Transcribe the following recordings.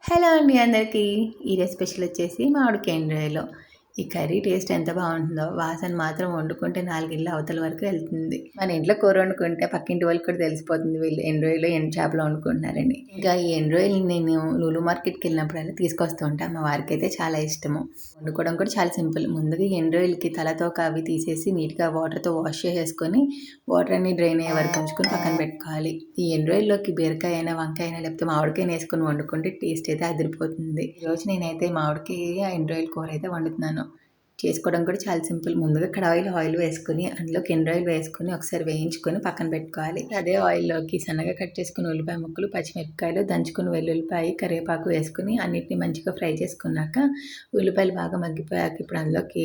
Hello అండి అందరికీ. ఈరోజు స్పెషల్ వచ్చేసి మామిడికాయ ఎండ్రాయిలు. ఈ కర్రీ టేస్ట్ ఎంత బాగుంటుందో, వాసన మాత్రం వండుకుంటే 4 ఇళ్ళ అవతల వరకు వెళ్తుంది. మన ఇంట్లో కూర వండుకుంటే పక్కింటి వాళ్ళకి కూడా తెలిసిపోతుంది వీళ్ళు ఎండ్రాయిలు ఎండు చేపలు వండుకుంటున్నారని. ఇంకా ఈ ఎండ్రాయిలు నేను లూలు మార్కెట్కి వెళ్ళినప్పుడల్లా తీసుకొస్తూ ఉంటాను. మా వారికి అయితే చాలా ఇష్టము. వండుకోవడం కూడా చాలా సింపుల్. ముందుగా ఈ ఎండ్రాయిల్కి తలతోక అవి తీసేసి నీట్గా వాటర్తో వాష్ చేసేసుకొని వాటర్ అన్ని డ్రైన్ అయ్యే వరకు ఉంచుకొని పక్కన పెట్టుకోవాలి. ఈ ఎండ్రాయిల్లోకి బీరకాయ అయినా వంకాయ అయినా లేకపోతే మామిడికాయ వేసుకొని వండుకుంటే టేస్ట్ అయితే అదిరిపోతుంది. ఈరోజు నేనైతే మామిడికాయ ఎండ్రాయిల్ కూర అయితే వండుతున్నాను. చేసుకోవడం కూడా చాలా సింపుల్. ముందుగా కడాయిలో ఆయిల్ వేసుకొని అందులోకి ఎండ్రాయిల్ వేసుకొని ఒకసారి వేయించుకొని పక్కన పెట్టుకోవాలి. అదే ఆయిల్లోకి సన్నగా కట్ చేసుకుని ఉల్లిపాయ ముక్కలు, పచ్చిమిరపకాయలు, దంచుకుని వెల్లుల్లిపాయ, కరివేపాకు వేసుకుని అన్నిటిని మంచిగా ఫ్రై చేసుకున్నాక ఉల్లిపాయలు బాగా మగ్గిపోయాక ఇప్పుడు అందులోకి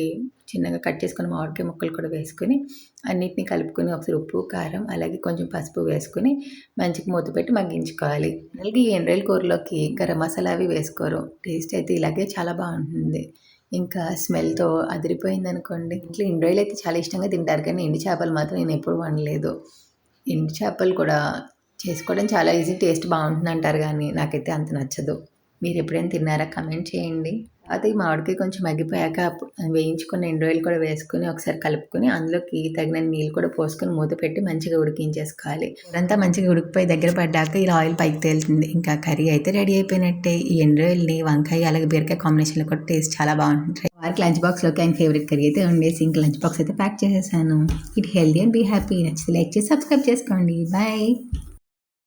చిన్నగా కట్ చేసుకుని మామిడికాయ ముక్కలు కూడా వేసుకొని అన్నిటిని కలుపుకొని ఒకసారి ఉప్పు, కారం అలాగే కొంచెం పసుపు వేసుకొని మంచిగా మూత పెట్టి మగ్గించుకోవాలి. అలాగే ఈ ఎండ్రాయిల్ కూరలోకి గరం మసాలా అవి వేసుకోరు. టేస్ట్ అయితే ఇలాగే చాలా బాగుంటుంది. ఇంకా స్మెల్తో అదిరిపోయిందనుకోండి. ఇంట్లో ఎండ్రాయిల్ అయితే చాలా ఇష్టంగా తింటారు, కానీ ఎండు చేపలు మాత్రం నేను ఎప్పుడు వండలేదు. ఎండు చేపలు కూడా చేసుకోవడం చాలా ఈజీ, టేస్ట్ బాగుంటుంది అంటారు, కానీ నాకైతే అంత నచ్చదు. మీరు ఎప్పుడైనా తిన్నారా? కమెంట్ చేయండి. అది మామిడికాయ కొంచెం మగ్గిపోయాక వేయించుకున్న ఎండ్రాయిల్ కూడా వేసుకొని ఒకసారి కలుపుకొని అందులోకి తగిన నీళ్ళు కూడా పోసుకొని మూత పెట్టి మంచిగా ఉడికించేసుకోవాలి. అంతా మంచిగా ఉడికిపోయి దగ్గర పడ్డాక ఇలా ఆయిల్ పైకి తేలుతుంది. ఇంకా కర్రీ అయితే రెడీ అయిపోయినట్టే. ఈ ఎండ్రాయిల్ని వంకాయ అలాగే బీరకాయ కాంబినేషన్లో కూడా టేస్ట్ చాలా బాగుంటుంది. వారికి లంచ్ బాక్స్లోకి ఆయన ఫేవరెట్ కర్రీ అయితే ఉండేసి ఇంకా లంచ్ బాక్స్ అయితే ప్యాక్ చేసేసాను. Eat healthy and be happy. నచ్చితే లైక్ చేసి సబ్స్క్రైబ్ చేసుకోండి. బాయ్.